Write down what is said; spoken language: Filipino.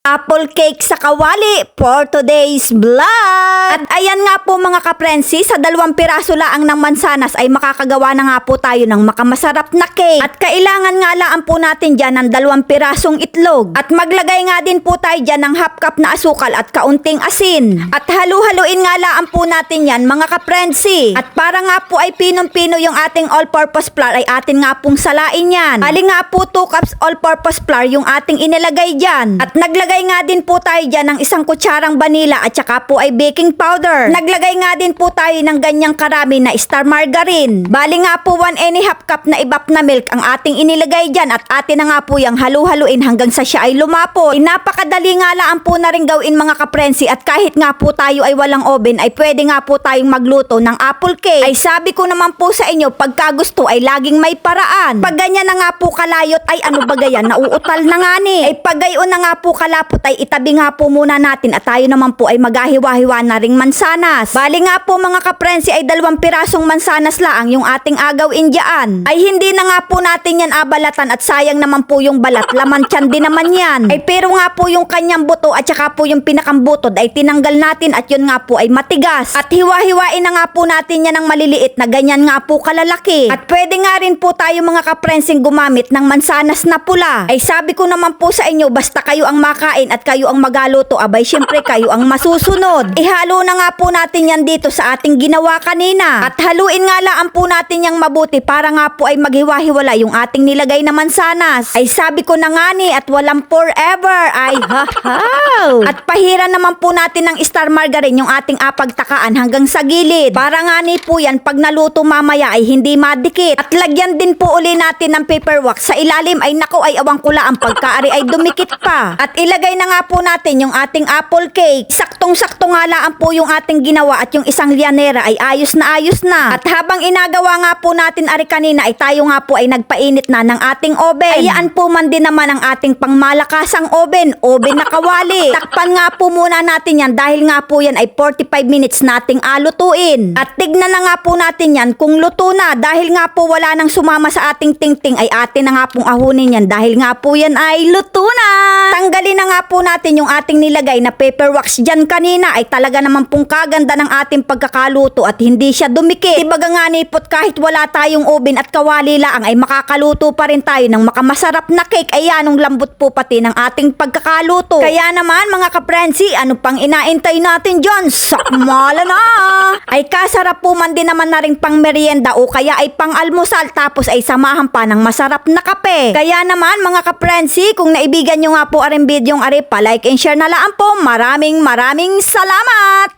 apple cake sa kawali for today's vlog. At ayan nga po mga kaprensi, sa 2 piraso laang ng mansanas ay makakagawa na nga po tayo ng makamasarap na cake. At kailangan nga laan po natin dyan ng 2 pirasong itlog. At maglagay nga din po tayo dyan ng half cup na asukal at kaunting asin. At halu-haluin nga laan po natin yan mga kaprensi. At para nga po ay pinong-pino yung ating all-purpose flour ay atin nga pong salain yan. Bali nga po 2 cups all-purpose flour yung ating inilagay dyan. At naglagay nga din po tayo dyan ng 1 kutsarang vanilla at saka po ay baking powder. Naglagay nga din po tayo ng ganyang karami na star margarine. Bali nga po 1½ cup na ibap na milk ang ating inilagay dyan at atin na nga po yung halu-haluin hanggang sa siya ay lumapot. Napakadali nga laan po na rin gawin mga kaprensi at kahit nga po tayo ay walang oven ay pwede nga po tayong magluto ng apple cake. Ay sabi ko naman po sa inyo, pagka gusto ay laging may paraan. Pag ganyan na nga po kalayot ay ano ba gayan, nauutal na nga ni. Ay pag gayon na nga po kalapot ay itabi nga po muna natin at tayo naman po ay maghahiwa-hiwa na ring mansanas. Bali nga po mga kaprensi ay 2 pirasong mansanas laang yung ating agawin dyan. Ay hindi na nga po natin yan abalatan at sayang naman po yung balat, laman tiyan din naman yan. Ay pero nga po yung kanyang buto at saka po yung pinakambutod ay tinanggal natin at yun nga po ay matigas. At hiwa-hiwain na nga po natin yan ng maliliit na ganyan nga po kalalaki. At pwede nga rin po tayo mga kaprensing gumamit ng mansanas na pula. Ay sabi ko naman po sa inyo, basta kayo ang makain at kayo ang magaluto, abay syempre kayo ang masusunod. Ihalo na nga po natin yan dito sa ating ginawa kanina. At haluin nga laan po natin yang mabuti para nga po ay maghiwa-hiwala yung ating nilagay na mansanas. Ay sabi ko na nga ni at walang forever. Ay hahaw. At pahiran naman po natin ng star margarine yung ating apagtakaan hanggang sa gilid. Para nga ni po yan pag naluto mamaya ay hindi madikit. At lagyan din po uli natin ng paper wax sa ilalim ay nako ay awang kula ang pagkaari ay dumikit pa. At ilagay na nga po natin yung ating apple cake. Saktong-sakto nga laan po yung ating ginawa at yung isang lianera ay ayos na ayos na. At habang inagawa nga po natin ari kanina ay tayo nga po ay nagpainit na ng ating oven. Ayaan po man din naman ang ating pangmalakasang oven na kawali. Takpan nga po muna natin yan dahil nga po yan ay 45 minutes nating alutuin. At tignan na nga po natin yan kung luto na dahil nga po wala nang sumama sa ating tingting ay atin na nga pong ahunin yan dahil nga po yan ay luto na. Tanggalin na nga po natin yung ating nilagay na paper wax dyan kanina ay talaga naman pong kaganda ng ating pagkakaluto at hindi siya dumikit. Ibaga nga nipot kahit wala tayong oven at kawali laang ay makakaluto pa rin tayo ng makamasarap na cake. Ay anong lambot po pati ng ating pagkakaluto. Kaya naman mga kaprensi, ano pang inaintay natin dyan? Sakmala na! Ay kasarap po man din naman na rin pang merienda o kaya ay pang almusal tapos ay samahan pa ng masarap na kape. Kaya naman mga kaprensi, kung naibigan nyo nga po aring video yung ari pa like and share na laan po. Maraming salamat!